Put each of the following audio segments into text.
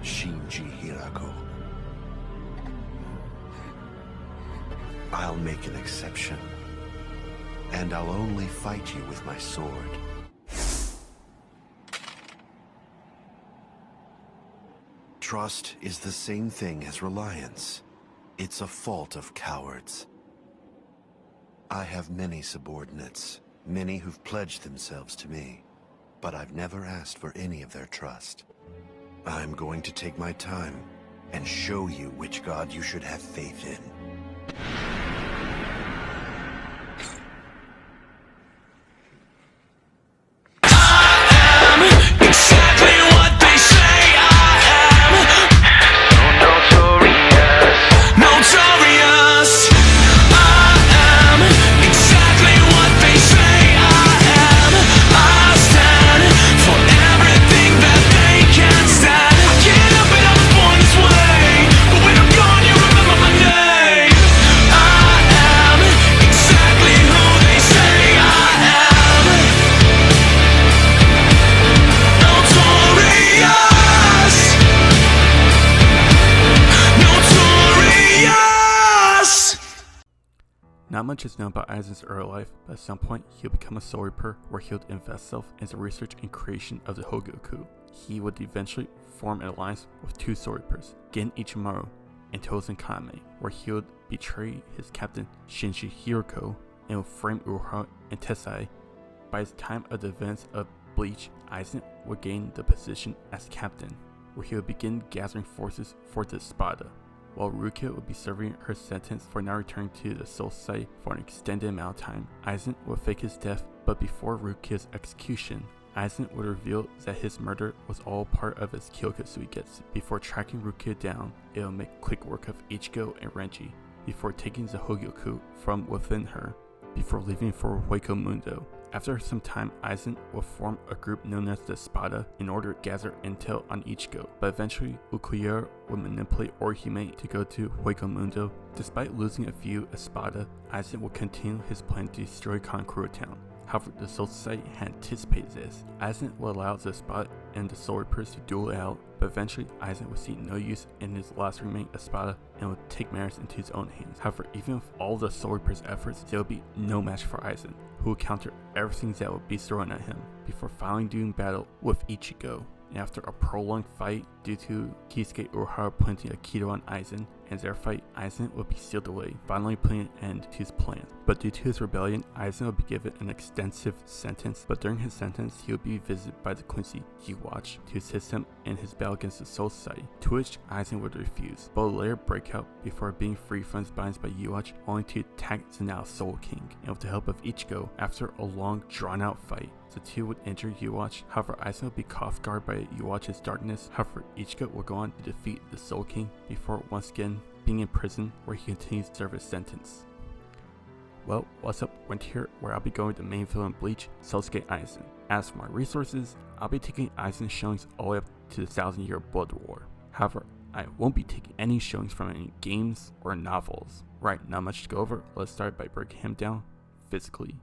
Shinji Hirako. I'll make an exception, and I'll only fight you with my sword. Trust is the same thing as reliance. It's a fault of cowards. I have many subordinates, many who've pledged themselves to me, but I've never asked for any of their trust. I'm going to take my time and show you which god you should have faith in. Not much is known about Aizen's early life, but at some point he'll become a Soul Reaper where he would invest himself in the research and creation of the Hogyoku. He would eventually form an alliance with two Soul Reapers, Gen Ichimaru and Tozen Kame, where he would betray his captain Shinji Hirako and would frame Uruha and Tessai. By the time of the events of Bleach, Aizen would gain the position as captain, where he would begin gathering forces for the Espada, while Rukia would be serving her sentence for not returning to the Soul Society for an extended amount of time. Aizen would fake his death, but before Rukia's execution, Aizen would reveal that his murder was all part of his Kyokatsu Getsu. Before tracking Rukia down, it would make quick work of Ichigo and Renji, before taking the Hogyoku from within her, before leaving for Hueco Mundo. After some time, Aizen will form a group known as the Espada in order to gather intel on Ichigo, but eventually Ukuyera will manipulate Orihime to go to Hueco Mundo. Despite losing a few Espada, Aizen will continue his plan to destroy Kankuro Town. However, the Soul Society had anticipated this. Aizen will allow the Espada and the Soul Reapers to duel it out, but eventually Aizen will see no use in his last remaining Espada and will take matters into his own hands. However, even with all the Soul Reapers' efforts, there will be no match for Aizen, who will counter everything that will be thrown at him, before finally doing battle with Ichigo. And after a prolonged fight due to Kisuke Uruha planting a Kido on Aizen, and their fight, Aizen will be sealed away, finally putting an end to his plan. But due to his rebellion, Aizen will be given an extensive sentence, but during his sentence, he will be visited by the Quincy Yhwach to assist him in his battle against the Soul Society, to which Aizen would refuse, but will later break out before being freed from his binds by Yhwach, only to attack the now Soul King. And with the help of Ichigo, after a long drawn-out fight, the two would injure Yhwach. However, Aizen will be caught off guard by Yhwach's darkness. However, Ichigo will go on to defeat the Soul King before once again being in prison, where he continues to serve his sentence. Well, what's up? Went here where I'll be going to the main villain Bleach, Sosuke Aizen. As for my resources, I'll be taking Aizen's showings all the way up to the 1000-year Blood War. However, I won't be taking any showings from any games or novels. Right, not much to go over. Let's start by breaking him down physically.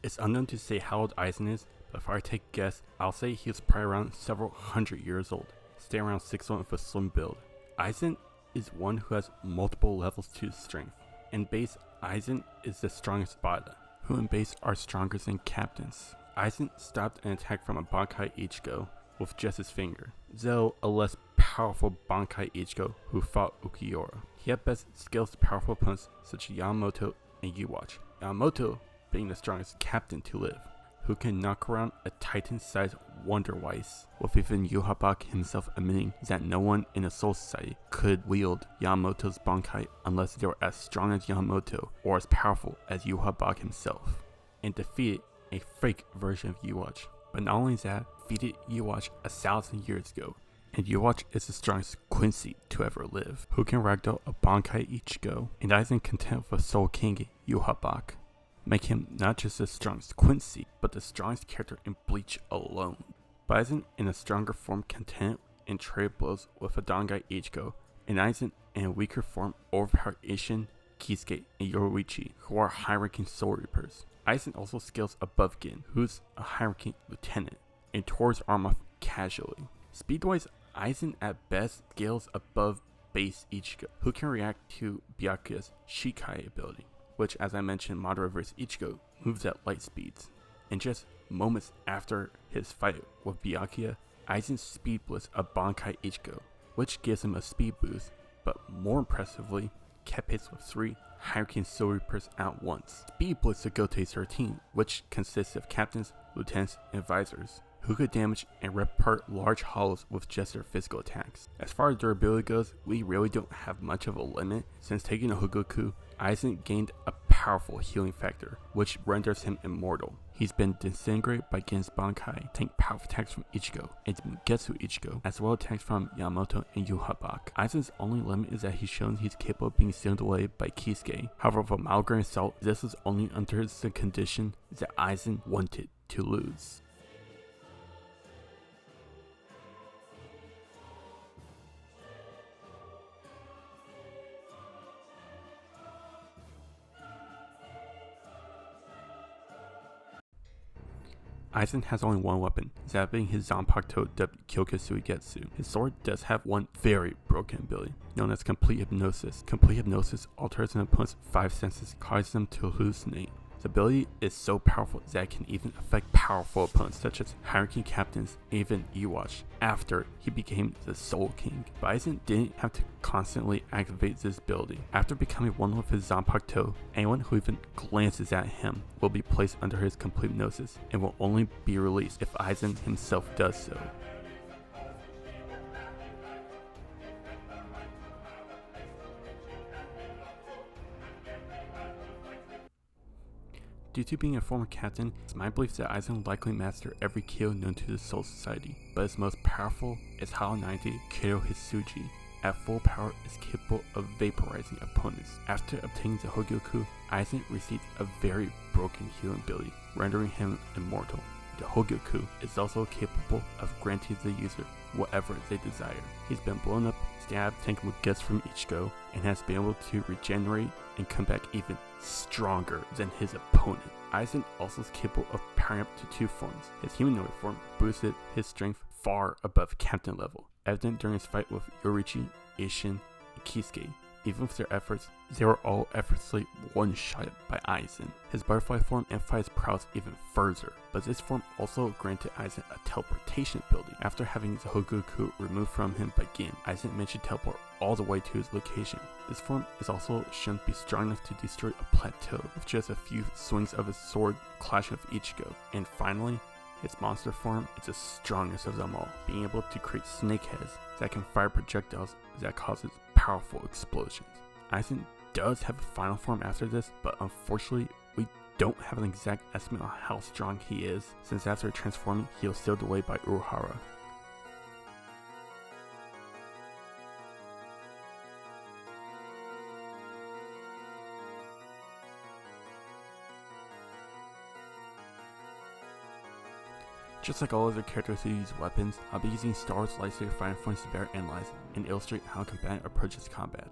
It's unknown to say how old Aizen is, but if I take a guess, I'll say he was probably around several hundred years old, staying around 6'1" with a slim build. Aizen is one who has multiple levels to his strength. In base, Aizen is the strongest Espada, who in base are stronger than captains. Aizen stopped an attack from a Bankai Ichigo with just his finger, though a less powerful Bankai Ichigo who fought Ukuyera. He had best skills to powerful opponents such as Yamamoto and Yhwach. Yamamoto being the strongest captain to live, who can knock around a titan-sized Wonder Weiss, with even Yhwach himself admitting that no one in the Soul Society could wield Yamamoto's Bankai unless they were as strong as Yamamoto or as powerful as Yhwach himself, and defeated a fake version of Yhwach. But not only that, defeated Yhwach 1,000 years ago, and Yhwach is the strongest Quincy to ever live, who can ragdoll a Bankai Ichigo, and Aizen content with Soul King Yhwach, make him not just the strongest Quincy, but the strongest character in Bleach alone. But Aizen in a stronger form content and trade blows with a Dangai Ichigo, and Aizen in a weaker form overpowered Isshin, Kisuke, and Yoruichi, who are high-ranking Soul Reapers. Aizen also scales above Gin, who's a high-ranking lieutenant, and tears arm off casually. Speed-wise, Aizen at best scales above base Ichigo, who can react to Byakuya's Shikai ability, which, as I mentioned, Madara vs. Ichigo moves at light speeds. And just moments after his fight with Byakuya, Aizen speed blitzed a Bankai Ichigo, which gives him a speed boost, but more impressively, kept pace with 3 high-ranking Soul Reapers at once. Speed blitzed the Gote 13, which consists of captains, lieutenants, and advisors, who could damage and rip apart large hollows with just their physical attacks. As far as durability goes, we really don't have much of a limit, since taking a Hogoku, Aizen gained a powerful healing factor, which renders him immortal. He's been disintegrated by Gen's Bankai, tank powerful attacks from Ichigo, and Getsu Ichigo, as well as attacks from Yamamoto and Yuhabak. Aizen's only limit is that he's shown he's capable of being sealed away by Kisuke. However, with a mild grain of salt, this was only under the condition that Aizen wanted to lose. Aizen has only one weapon, that being his Zanpakuto dubbed Kyokisui Getsu. His sword does have one very broken ability, known as Complete Hypnosis. Complete Hypnosis alters an opponent's 5 senses, causing them to hallucinate. The ability is so powerful that it can even affect powerful opponents such as high-ranking captains, even Iwatch, after he became the Soul King. But Aizen didn't have to constantly activate this ability. After becoming one with his Zanpakuto, anyone who even glances at him will be placed under his Complete Hypnosis and will only be released if Aizen himself does so. Due to being a former captain, it's my belief that Aizen will likely master every Kyo known to the Soul Society, but his most powerful is Hao 90 Kyo Hisuji. At full power, is capable of vaporizing opponents. After obtaining the Hogyoku, Aizen received a very broken healing ability, rendering him immortal. The Hogyoku is also capable of granting the user whatever they desire. He's been blown up, stabbed, taken with guts from Ichigo, and has been able to regenerate and come back even stronger than his opponent. Aizen also is capable of powering up to 2 forms. His humanoid form boosted his strength far above captain level, evident during his fight with Yoruichi, Isshin, and Kisuke. Even with their efforts, they were all effortlessly one-shotted by Aizen. His butterfly form amplifies prowess even further, but this form also granted Aizen a teleportation ability. After having the Hogoku removed from him by Gin, Aizen managed to teleport all the way to his location. This form is also shown to be strong enough to destroy a plateau with just a few swings of his sword clashing with Ichigo. And finally, its monster form is the strongest of them all, being able to create snake heads that can fire projectiles that causes powerful explosions. Aizen does have a final form after this, but unfortunately we don't have an exact estimate on how strong he is, since after transforming he was sealed away by Uruhara. Just like all other characters who use weapons, I'll be using Star Wars lightsaber fighting forms to better analyze and illustrate how a combatant approaches combat.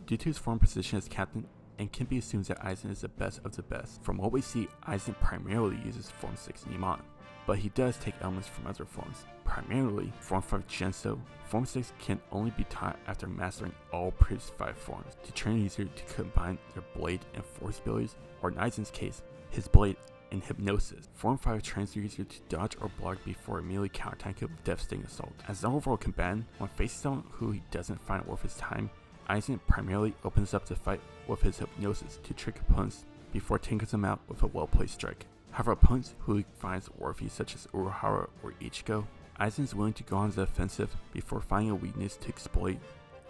Due to his form position as captain, it can be assumed that Aizen is the best of the best. From what we see, Aizen primarily uses Form 6 Niman, but he does take elements from other forms, primarily Form 5 Genso. Form 6 can only be taught after mastering all previous 5 forms, to train a user to combine their blade and force abilities, or in Aizen's case, his blade and hypnosis. Form 5 trains the user to dodge or block before immediately counterattack it with devastating assault. As an overall combatant, when facing someone who he doesn't find worth his time, Aizen primarily opens up the fight with his hypnosis to trick opponents before taking them out with a well-placed strike. However, opponents who he finds worthy such as Uruhara or Ichigo, Aizen is willing to go on the offensive before finding a weakness to exploit.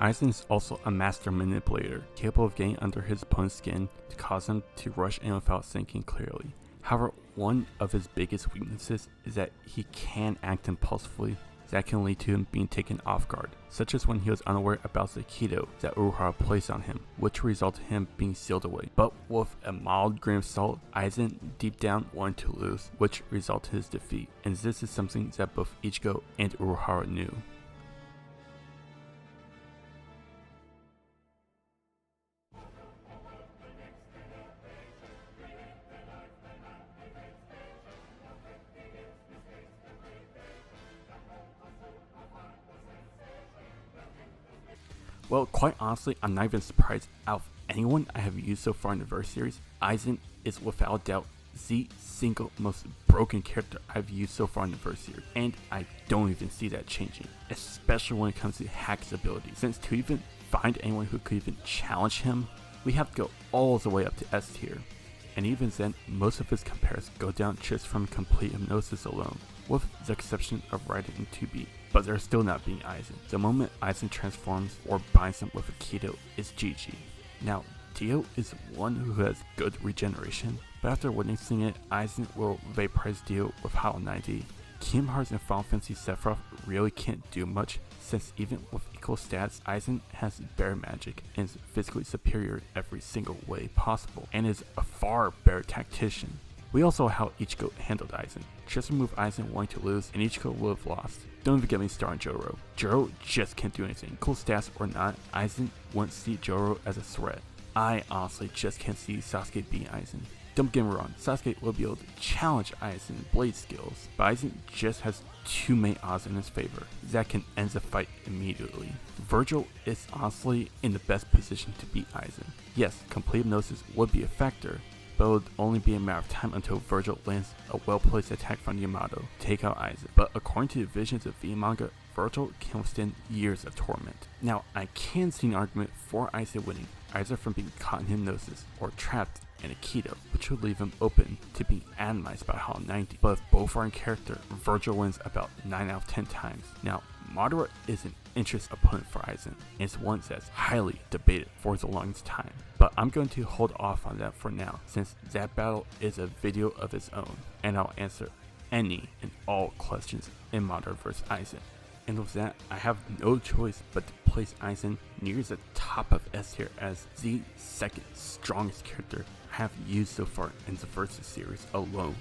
Aizen is also a master manipulator, capable of getting under his opponent's skin to cause them to rush in without thinking clearly. However, one of his biggest weaknesses is that he can act impulsively that can lead to him being taken off guard, such as when he was unaware about the Aikido that Uruhara placed on him, which resulted in him being sealed away. But with a mild grain of salt, Aizen deep down wanted to lose, which resulted in his defeat, and this is something that both Ichigo and Uruhara knew. Well, quite honestly, I'm not even surprised. Out of anyone I have used so far in the verse series, Aizen is without doubt the single most broken character I've used so far in the verse series, and I don't even see that changing, especially when it comes to Hack's ability, since to even find anyone who could even challenge him, we have to go all the way up to S tier, and even then, most of his compares go down just from complete hypnosis alone, with the exception of Raiden 2B. But they're still not being Aizen. The moment Aizen transforms or binds him with a Kido is GG. Now, Dio is one who has good regeneration, but after witnessing it, Aizen will vaporize Dio with Hollow 90. Kingdom Hearts and Final Fantasy Sephiroth really can't do much, since even with equal stats, Aizen has better magic and is physically superior every single way possible, and is a far better tactician. We also know how Ichigo handled Aizen. Just remove Aizen wanting to lose, and Ichigo would have lost. Don't even get me started on Joro. Joro just can't do anything. Cool stats or not, Aizen wouldn't see Joro as a threat. I honestly just can't see Sasuke beating Aizen. Don't get me wrong, Sasuke will be able to challenge Aizen's blade skills, but Aizen just has too many odds in his favor that can end the fight immediately. Virgil is honestly in the best position to beat Aizen. Yes, complete hypnosis would be a factor, but it would only be a matter of time until Virgil lands a well-placed attack from Yamato to take out Aizen. But according to the visions of V manga, Virgil can withstand years of torment. Now, I can see an argument for Aizen winning, either from being caught in hypnosis or trapped in a Kido, which would leave him open to being atomized by Hollow 90. But if both are in character, Virgil wins about 9 out of 10 times. Now, Madara is an interesting opponent for Aizen, and it's one that's highly debated for the longest time. But I'm going to hold off on that for now, since that battle is a video of its own, and I'll answer any and all questions in Madara vs Aizen. And with that, I have no choice but to place Aizen near the top of S tier as the second strongest character I have used so far in the Versus series alone.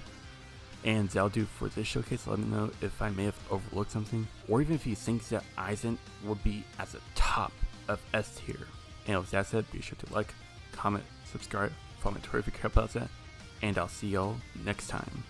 And that'll do for this showcase. Let me know if I may have overlooked something, or even if you think that Aizen will be at the top of S tier. And with that said, be sure to like, comment, subscribe, follow my Twitter if you care about that, and I'll see y'all next time.